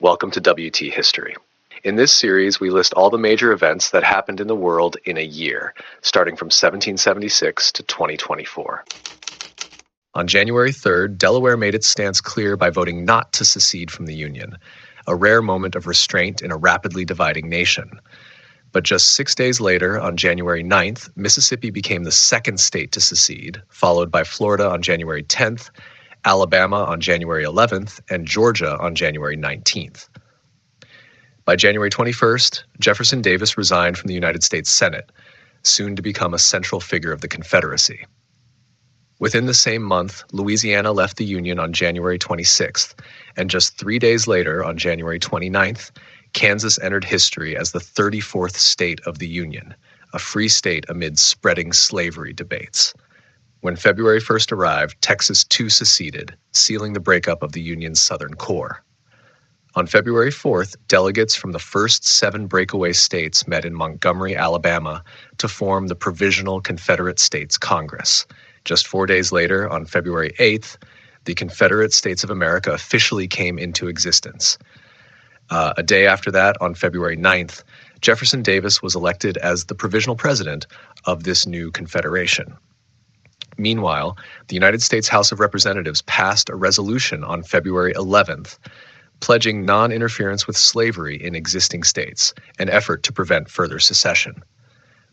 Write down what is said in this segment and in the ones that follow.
Welcome to WT History. In this series, we list all the major events that happened in the world in a year, starting from 1776 to 2024. On January 3rd, Delaware made its stance clear by voting not to secede from the Union, a rare moment of restraint in a rapidly dividing nation. But just 6 days later, on January 9th, Mississippi became the second state to secede, followed by Florida on January 10th, Alabama on January 11th, and Georgia on January 19th. By January 21st, Jefferson Davis resigned from the United States Senate, soon to become a central figure of the Confederacy. Within the same month, Louisiana left the Union on January 26th, and just 3 days later, on January 29th, Kansas entered history as the 34th state of the Union, a free state amid spreading slavery debates. When February 1st arrived, Texas too seceded, sealing the breakup of the Union's southern core. On February 4th, delegates from the first 7 breakaway states met in Montgomery, Alabama, to form the Provisional Confederate States Congress. Just 4 days later, on February 8th, the Confederate States of America officially came into existence. A day after that, on February 9th, Jefferson Davis was elected as the provisional president of this new confederation. Meanwhile, the United States House of Representatives passed a resolution on February 11th, pledging non-interference with slavery in existing states, an effort to prevent further secession.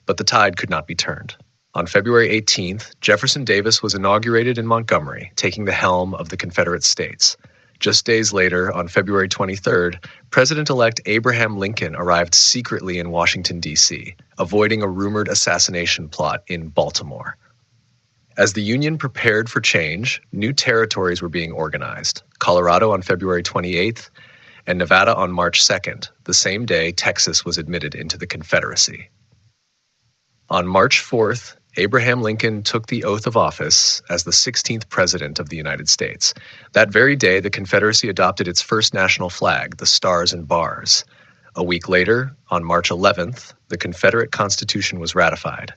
But the tide could not be turned. On February 18th, Jefferson Davis was inaugurated in Montgomery, taking the helm of the Confederate States. Just days later, on February 23rd, President-elect Abraham Lincoln arrived secretly in Washington, D.C., avoiding a rumored assassination plot in Baltimore. As the Union prepared for change, new territories were being organized, Colorado on February 28th and Nevada on March 2nd, the same day Texas was admitted into the Confederacy. On March 4th, Abraham Lincoln took the oath of office as the 16th President of the United States. That very day, the Confederacy adopted its first national flag, the Stars and Bars. A week later, on March 11th, the Confederate Constitution was ratified.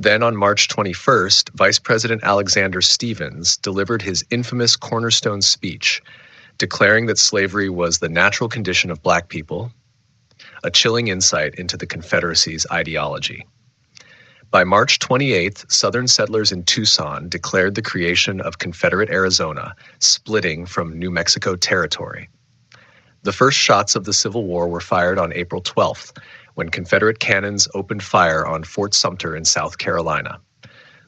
Then on March 21st, Vice President Alexander Stephens delivered his infamous cornerstone speech, declaring that slavery was the natural condition of Black people, a chilling insight into the Confederacy's ideology. By March 28th, Southern settlers in Tucson declared the creation of Confederate Arizona, splitting from New Mexico Territory. The first shots of the Civil War were fired on April 12th, when Confederate cannons opened fire on Fort Sumter in South Carolina.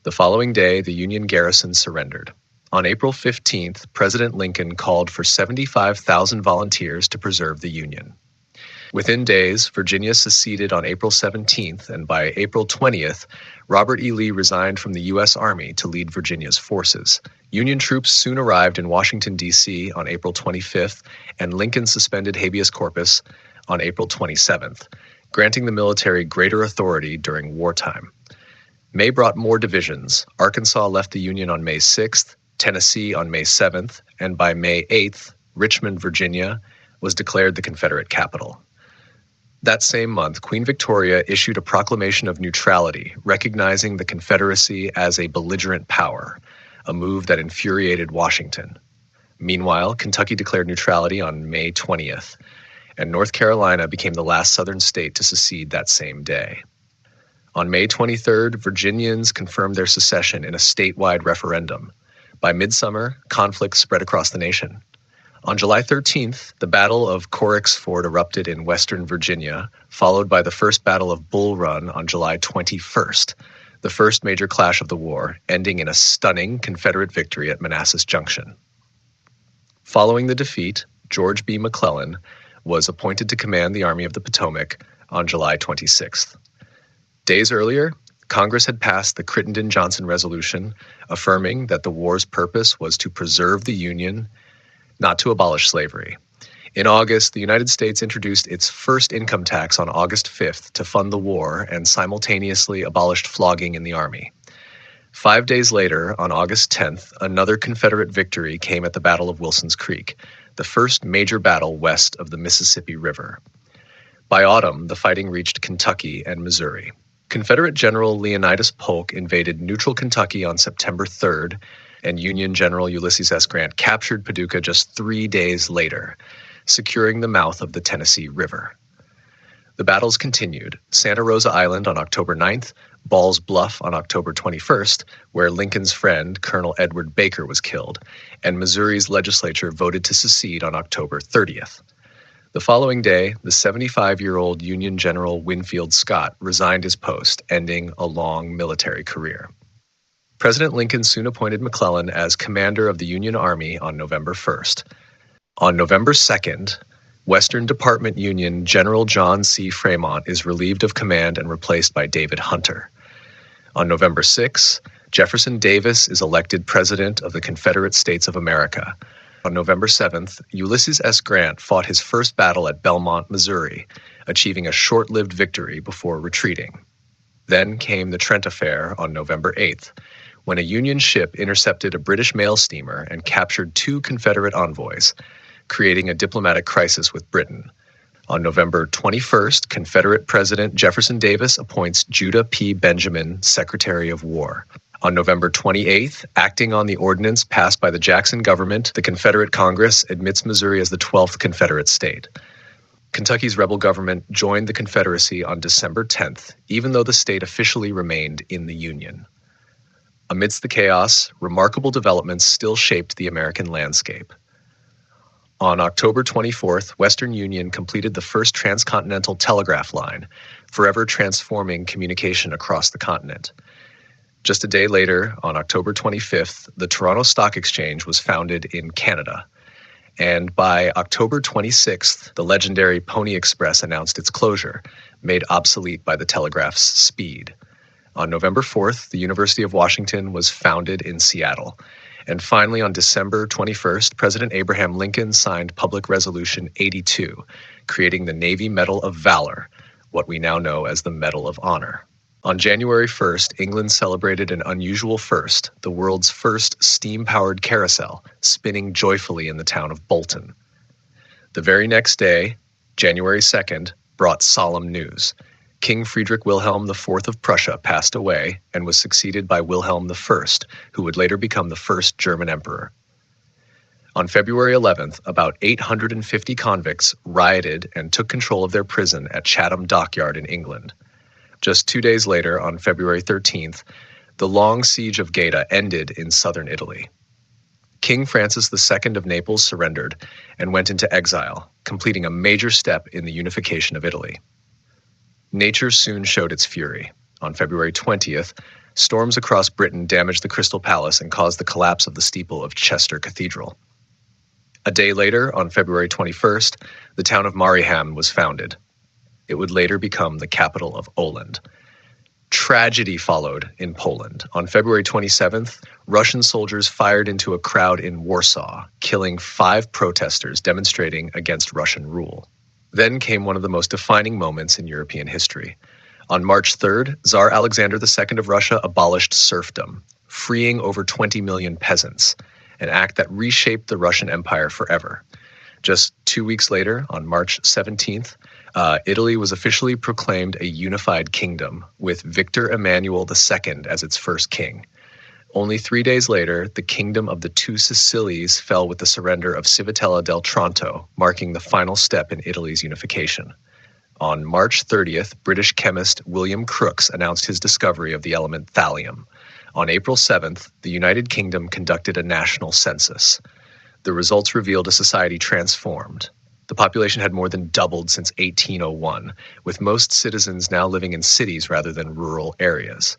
The following day, the Union garrison surrendered. On April 15th, President Lincoln called for 75,000 volunteers to preserve the Union. Within days, Virginia seceded on April 17th, and by April 20th, Robert E. Lee resigned from the U.S. Army to lead Virginia's forces. Union troops soon arrived in Washington, D.C. on April 25th, and Lincoln suspended habeas corpus on April 27th. Granting the military greater authority during wartime. May brought more divisions. Arkansas left the Union on May 6th, Tennessee on May 7th, and by May 8th, Richmond, Virginia, was declared the Confederate capital. That same month, Queen Victoria issued a proclamation of neutrality, recognizing the Confederacy as a belligerent power, a move that infuriated Washington. Meanwhile, Kentucky declared neutrality on May 20th. And North Carolina became the last Southern state to secede that same day. On May 23rd, Virginians confirmed their secession in a statewide referendum. By midsummer, conflict spread across the nation. On July 13th, the Battle of Corrick's Ford erupted in western Virginia, followed by the First Battle of Bull Run on July 21st, the first major clash of the war, ending in a stunning Confederate victory at Manassas Junction. Following the defeat, George B. McClellan was appointed to command the Army of the Potomac on July 26th. Days earlier, Congress had passed the Crittenden-Johnson Resolution, affirming that the war's purpose was to preserve the Union, not to abolish slavery. In August, the United States introduced its first income tax on August 5th to fund the war and simultaneously abolished flogging in the Army. 5 days later, on August 10th, another Confederate victory came at the Battle of Wilson's Creek, the first major battle west of the Mississippi River. By autumn, the fighting reached Kentucky and Missouri. Confederate General Leonidas Polk invaded neutral Kentucky on September 3rd, and Union General Ulysses S. Grant captured Paducah just 3 days later. securing the mouth of the Tennessee River. The battles continued: Santa Rosa Island on October 9th, Ball's Bluff on October 21st, where Lincoln's friend, Colonel Edward Baker, was killed, and Missouri's legislature voted to secede on October 30th. The following day, the 75-year-old Union General Winfield Scott resigned his post, ending a long military career. President Lincoln soon appointed McClellan as commander of the Union Army on November 1st. On November 2nd, Western Department Union General John C. Fremont is relieved of command and replaced by David Hunter. On November 6, Jefferson Davis is elected President of the Confederate States of America. On November 7th, Ulysses S. Grant fought his first battle at Belmont, Missouri, achieving a short-lived victory before retreating. Then came the Trent Affair on November 8th, when a Union ship intercepted a British mail steamer and captured 2 Confederate envoys, creating a diplomatic crisis with Britain. On November 21st, Confederate President Jefferson Davis appoints Judah P. Benjamin Secretary of War. On November 28th, acting on the ordinance passed by the Jackson government, the Confederate Congress admits Missouri as the 12th Confederate state. Kentucky's rebel government joined the Confederacy on December 10th, even though the state officially remained in the Union. Amidst the chaos, remarkable developments still shaped the American landscape. On October 24th, Western Union completed the first transcontinental telegraph line, forever transforming communication across the continent. Just a day later, on October 25th, the Toronto Stock Exchange was founded in Canada. And by October 26th, the legendary Pony Express announced its closure, made obsolete by the telegraph's speed. On November 4th, the University of Washington was founded in Seattle. And finally, on December 21st, President Abraham Lincoln signed Public Resolution 82, creating the Navy Medal of Valor, what we now know as the Medal of Honor. On January 1st, England celebrated an unusual first, the world's first steam-powered carousel, spinning joyfully in the town of Bolton. The very next day, January 2nd, brought solemn news. King Friedrich Wilhelm IV of Prussia passed away and was succeeded by Wilhelm I, who would later become the first German emperor. On February 11th, about 850 convicts rioted and took control of their prison at Chatham Dockyard in England. Just 2 days later, on February 13th, the long siege of Gaeta ended in southern Italy. King Francis II of Naples surrendered and went into exile, completing a major step in the unification of Italy. Nature soon showed its fury. On February 20th, storms across Britain damaged the Crystal Palace and caused the collapse of the steeple of Chester Cathedral. A day later, on February 21st, the town of Mariehamn was founded. It would later become the capital of Poland. Tragedy followed in Poland. On February 27th, Russian soldiers fired into a crowd in Warsaw, killing 5 protesters demonstrating against Russian rule. Then came one of the most defining moments in European history. On March 3rd, Tsar Alexander II of Russia abolished serfdom, freeing over 20 million peasants, an act that reshaped the Russian Empire forever. Just 2 weeks later, on March 17th, Italy was officially proclaimed a unified kingdom, with Victor Emmanuel II as its first king. Only 3 days later, the Kingdom of the Two Sicilies fell with the surrender of Civitella del Tronto, marking the final step in Italy's unification. On March 30th, British chemist William Crookes announced his discovery of the element thallium. On April 7th, the United Kingdom conducted a national census. The results revealed a society transformed. The population had more than doubled since 1801, with most citizens now living in cities rather than rural areas.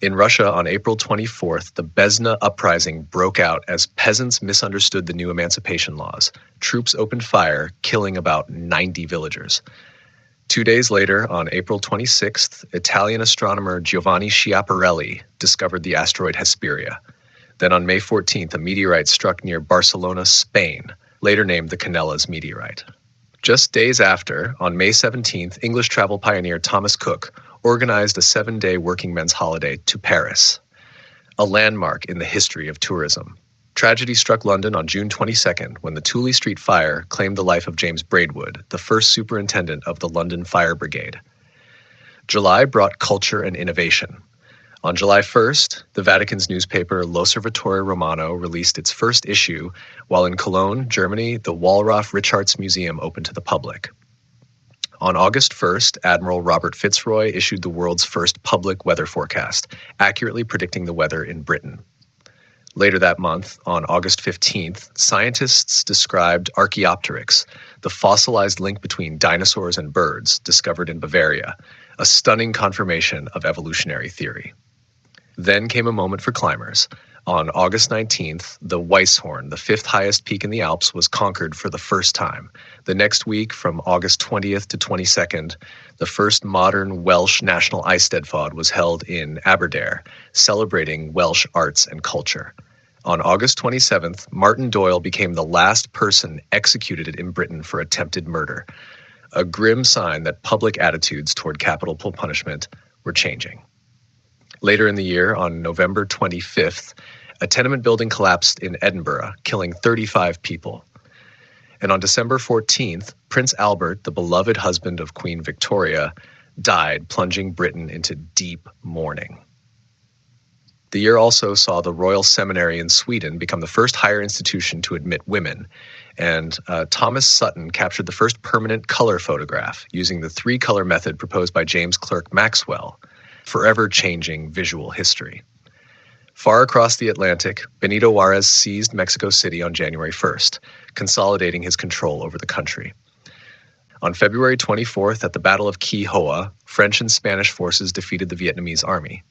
In Russia, on April 24th, the Besna uprising broke out as peasants misunderstood the new emancipation laws. Troops opened fire, killing about 90 villagers. 2 days later, on April 26th, Italian astronomer Giovanni Schiaparelli discovered the asteroid Hesperia. Then on May 14th, a meteorite struck near Barcelona, Spain, later named the Canellas meteorite. Just days after, on May 17th, English travel pioneer Thomas Cook organized a 7-day working men's holiday to Paris, a landmark in the history of tourism. Tragedy struck London on June 22nd when the Tooley Street fire claimed the life of James Braidwood, the first superintendent of the London Fire Brigade. July brought culture and innovation. On July 1st, the Vatican's newspaper L'Osservatore Romano released its first issue, while in Cologne, Germany, the Wallraf-Richartz Museum opened to the public. On August 1st, Admiral Robert Fitzroy issued the world's first public weather forecast, accurately predicting the weather in Britain. Later that month, on August 15th, scientists described Archaeopteryx, the fossilized link between dinosaurs and birds discovered in Bavaria, a stunning confirmation of evolutionary theory. Then came a moment for climbers. On August 19th, the Weisshorn, the fifth highest peak in the Alps, was conquered for the first time. The next week, from August 20th to 22nd, the first modern Welsh national Eisteddfod was held in Aberdare, celebrating Welsh arts and culture. On August 27th, Martin Doyle became the last person executed in Britain for attempted murder, a grim sign that public attitudes toward capital punishment were changing. Later in the year, on November 25th, a tenement building collapsed in Edinburgh, killing 35 people. And on December 14th, Prince Albert, the beloved husband of Queen Victoria, died, plunging Britain into deep mourning. The year also saw the Royal Seminary in Sweden become the first higher institution to admit women, and Thomas Sutton captured the first permanent color photograph using the three-color method proposed by James Clerk Maxwell, forever changing visual history. Far across the Atlantic, Benito Juarez seized Mexico City on January 1st, consolidating his control over the country. On February 24th, at the Battle of Key Hoa, French and Spanish forces defeated the Vietnamese army.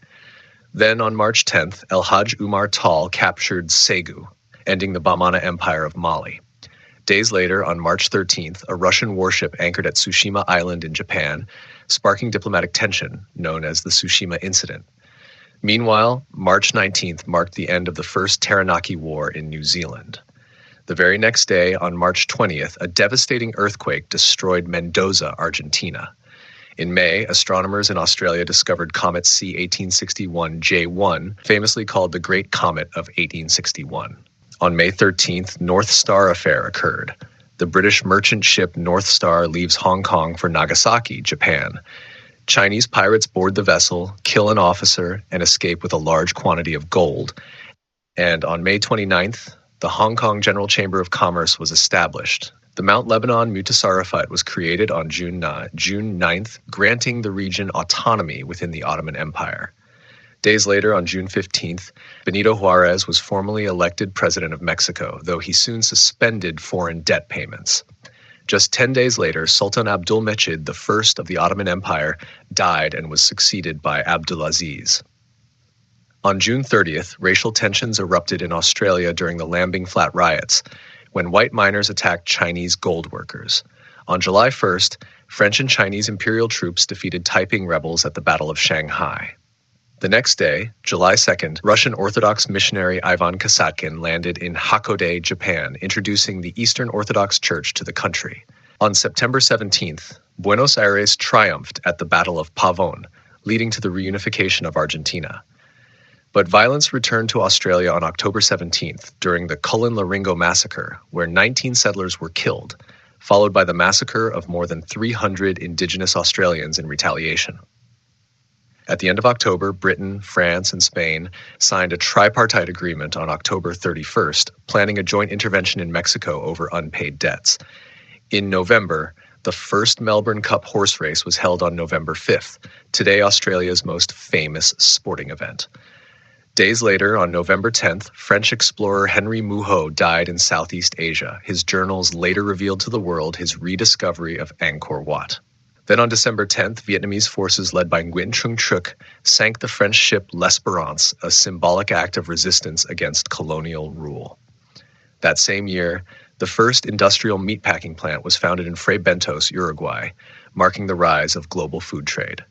Then on March 10th, El Hajj Umar Tall captured Segu, ending the Bamana Empire of Mali. Days later, on March 13th, a Russian warship anchored at Tsushima Island in Japan, sparking diplomatic tension, known as the Tsushima Incident. Meanwhile, March 19th marked the end of the First Taranaki War in New Zealand. The very next day, on March 20th, a devastating earthquake destroyed Mendoza, Argentina. In May, astronomers in Australia discovered comet C1861J1, famously called the Great Comet of 1861. On May 13th, North Star Affair occurred. The British merchant ship North Star leaves Hong Kong for Nagasaki, Japan. Chinese pirates board the vessel, kill an officer, and escape with a large quantity of gold. And on May 29th, the Hong Kong General Chamber of Commerce was established. The Mount Lebanon Mutasarrifate was created on June 9th, granting the region autonomy within the Ottoman Empire. Days later, on June 15th, Benito Juarez was formally elected president of Mexico, though he soon suspended foreign debt payments. Just 10 days later, Sultan Abdulmecid I of the Ottoman Empire died and was succeeded by Abdulaziz. On June 30th, racial tensions erupted in Australia during the Lambing Flat riots, when white miners attacked Chinese gold workers. On July 1st, French and Chinese imperial troops defeated Taiping rebels at the Battle of Shanghai. The next day, July 2nd, Russian Orthodox missionary Ivan Kasatkin landed in Hakodate, Japan, introducing the Eastern Orthodox Church to the country. On September 17th, Buenos Aires triumphed at the Battle of Pavon, leading to the reunification of Argentina. But violence returned to Australia on October 17th during the Cullen-Laringo massacre, where 19 settlers were killed, followed by the massacre of more than 300 Indigenous Australians in retaliation. At the end of October, Britain, France, and Spain signed a tripartite agreement on October 31st, planning a joint intervention in Mexico over unpaid debts. In November, the first Melbourne Cup horse race was held on November 5th, today Australia's most famous sporting event. Days later, on November 10th, French explorer Henry Mouhot died in Southeast Asia. His journals later revealed to the world his rediscovery of Angkor Wat. Then on December 10th, Vietnamese forces led by Nguyen Trung Truc sank the French ship L'Espérance, a symbolic act of resistance against colonial rule. That same year, the first industrial meatpacking plant was founded in Fray Bentos, Uruguay, marking the rise of global food trade.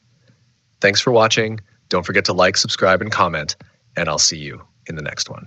Thanks for watching. Don't forget to like, subscribe, and comment, and I'll see you in the next one.